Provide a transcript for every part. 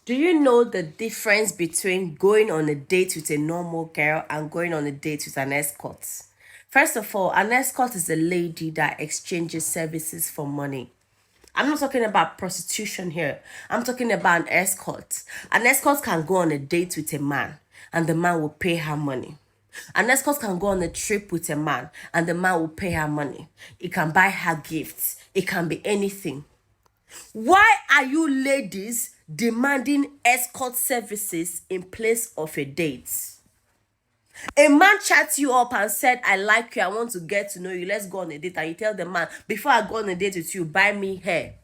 Do you know the difference between going on a date with a normal girl and going on a date with an escort? First of all, an escort is a lady that exchanges services for money. I'm not talking about prostitution here. I'm talking about an escort. An escort can go on a date with a man and the man will pay her money. An escort can go on a trip with a man and the man will pay her money. It can buy her gifts. It can be anything. Why are you ladies demanding escort services in place of a date? A man chats you up and said, I like you, I want to get to know you, let's go on a date. And you tell the man, before I go on a date with you, buy me hair.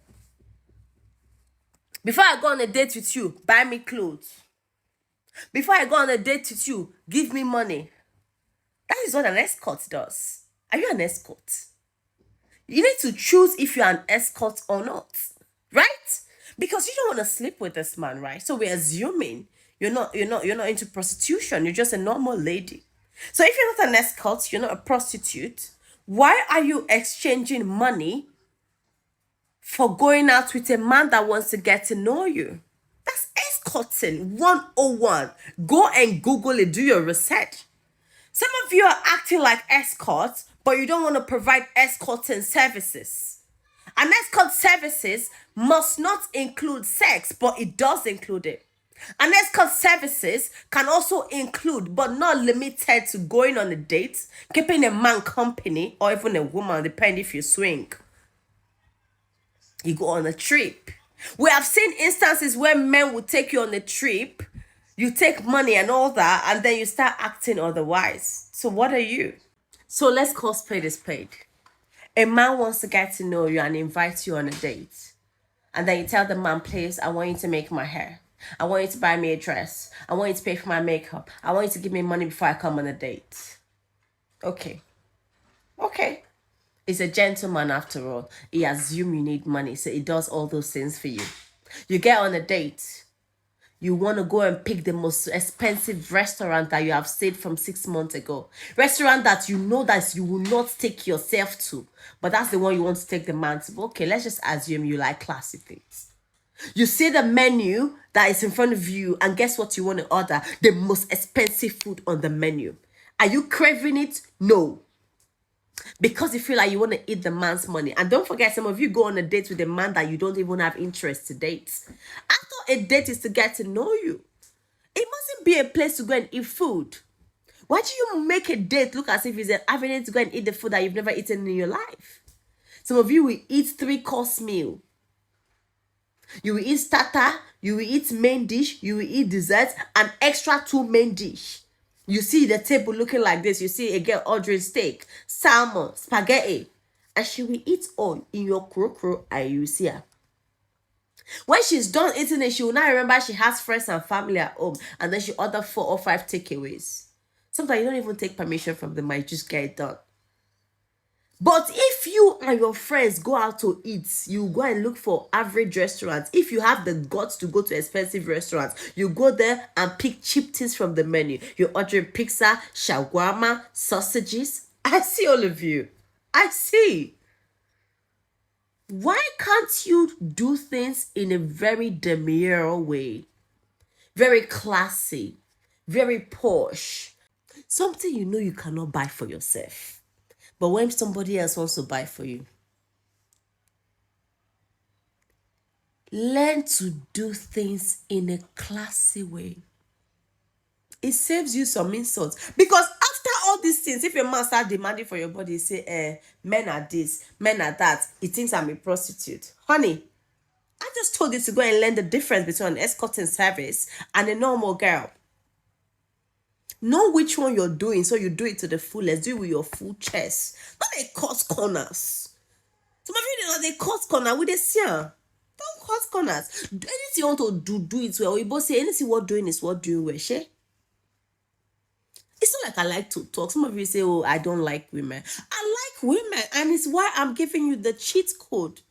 Before I go on a date with you, buy me clothes. Before I go on a date with you, give me money. That is what an escort does. Are you an escort? You need to choose if you're an escort or not, right? Because you don't want to sleep with this man, right? So we're assuming you're not into prostitution. You're just a normal lady. So if you're not an escort, you're not a prostitute. Why are you exchanging money for going out with a man that wants to get to know you? That's escorting 101. Go and Google it. Do your research. Some of you are acting like escorts, but you don't want to provide escorting services. And escort services must not include sex, but it does include it. And escort services can also include, but not limited to, going on a date, keeping a man company, or even a woman, depending if you swing. You go on a trip. We have seen instances where men will take you on a trip, you take money and all that, and then you start acting otherwise. So what are you? So let's call spade a spade. A man wants to get to know you and invite you on a date. And then you tell the man, please, I want you to make my hair. I want you to buy me a dress. I want you to pay for my makeup. I want you to give me money before I come on a date. Okay. He's a gentleman after all. He assumes you need money, so he does all those things for you. You get on a date. You want to go and pick the most expensive restaurant that you have stayed from 6 months ago. Restaurant that you know that you will not take yourself to. But that's the one you want to take the man to. Okay, let's just assume you like classy things. You see the menu that is in front of you, and guess what you want to order? The most expensive food on the menu. Are you craving it? No. Because you feel like you want to eat the man's money. And don't forget, some of you go on a date with a man that you don't even have interest to date. I thought a date is to get to know you. It mustn't be a place to go and eat food. Why do you make a date look as if it's an avenue to go and eat the food that you've never eaten in your life? Some of you will eat 3-course meal. You will eat starter, you will eat main dish, you will eat dessert, and extra 2 main dish. You see the table looking like this. You see a girl ordering steak, salmon, spaghetti, and she will eat all in your kro and you see her. When she's done eating it, she will now remember she has friends and family at home, and then she order 4 or 5 takeaways. Sometimes you don't even take permission from them, you just get it done. But if you and your friends go out to eat, you go and look for average restaurants. If you have the guts to go to expensive restaurants, you go there and pick cheap things from the menu. You're ordering pizza, shawarma, sausages. I see all of you. I see. Why can't you do things in a very demure way? Very classy, very posh. Something you know you cannot buy for yourself. But when somebody else wants to buy for you, learn to do things in a classy way. It saves you some insults. Because after all these things, if a man starts demanding for your body, say, men are this, men are that, he thinks I'm a prostitute. Honey, I just told you to go and learn the difference between an escorting service and a normal girl. Know which one you're doing, so you do it to the fullest. Do it with your full chest. Not they cut corners. Some of you know they cut corner with the seer. Don't cut corners. Anything you want to do it well. We both say anything worth doing is worth doing well. She? It's not like I like to talk. Some of you say, oh, I don't like women. I like women, and it's why I'm giving you the cheat code.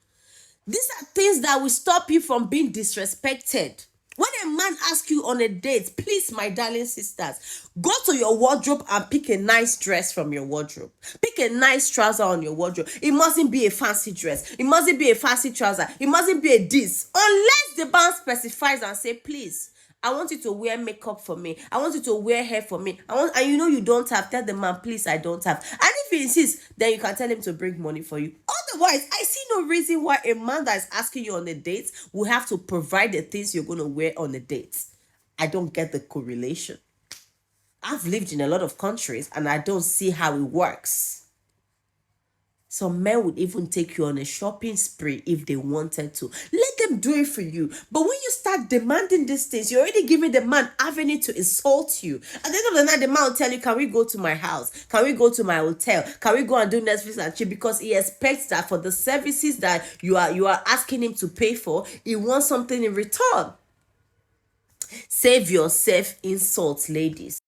These are things that will stop you from being disrespected. When a man asks you on a date, please, my darling sisters, go to your wardrobe and pick a nice dress from your wardrobe. Pick a nice trouser on your wardrobe. It mustn't be a fancy dress. It mustn't be a fancy trouser. It mustn't be a this. Unless the man specifies and say, please, I want you to wear makeup for me. I want you to wear hair for me. And you know you don't have. Tell the man, please, I don't have. And if he insists, then you can tell him to bring money for you. Otherwise, I see no reason why a man that is asking you on a date will have to provide the things you're going to wear on a date. I don't get the correlation. I've lived in a lot of countries and I don't see how it works. Some men would even take you on a shopping spree if they wanted to. Let them do it for you. But when you start demanding these things, you're already giving the man avenue to insult you. At the end of the night, the man will tell you, can we go to my house? Can we go to my hotel? Can we go and do Netflix and chill? Because he expects that for the services that you are asking him to pay for, he wants something in return. Save yourself insults, ladies.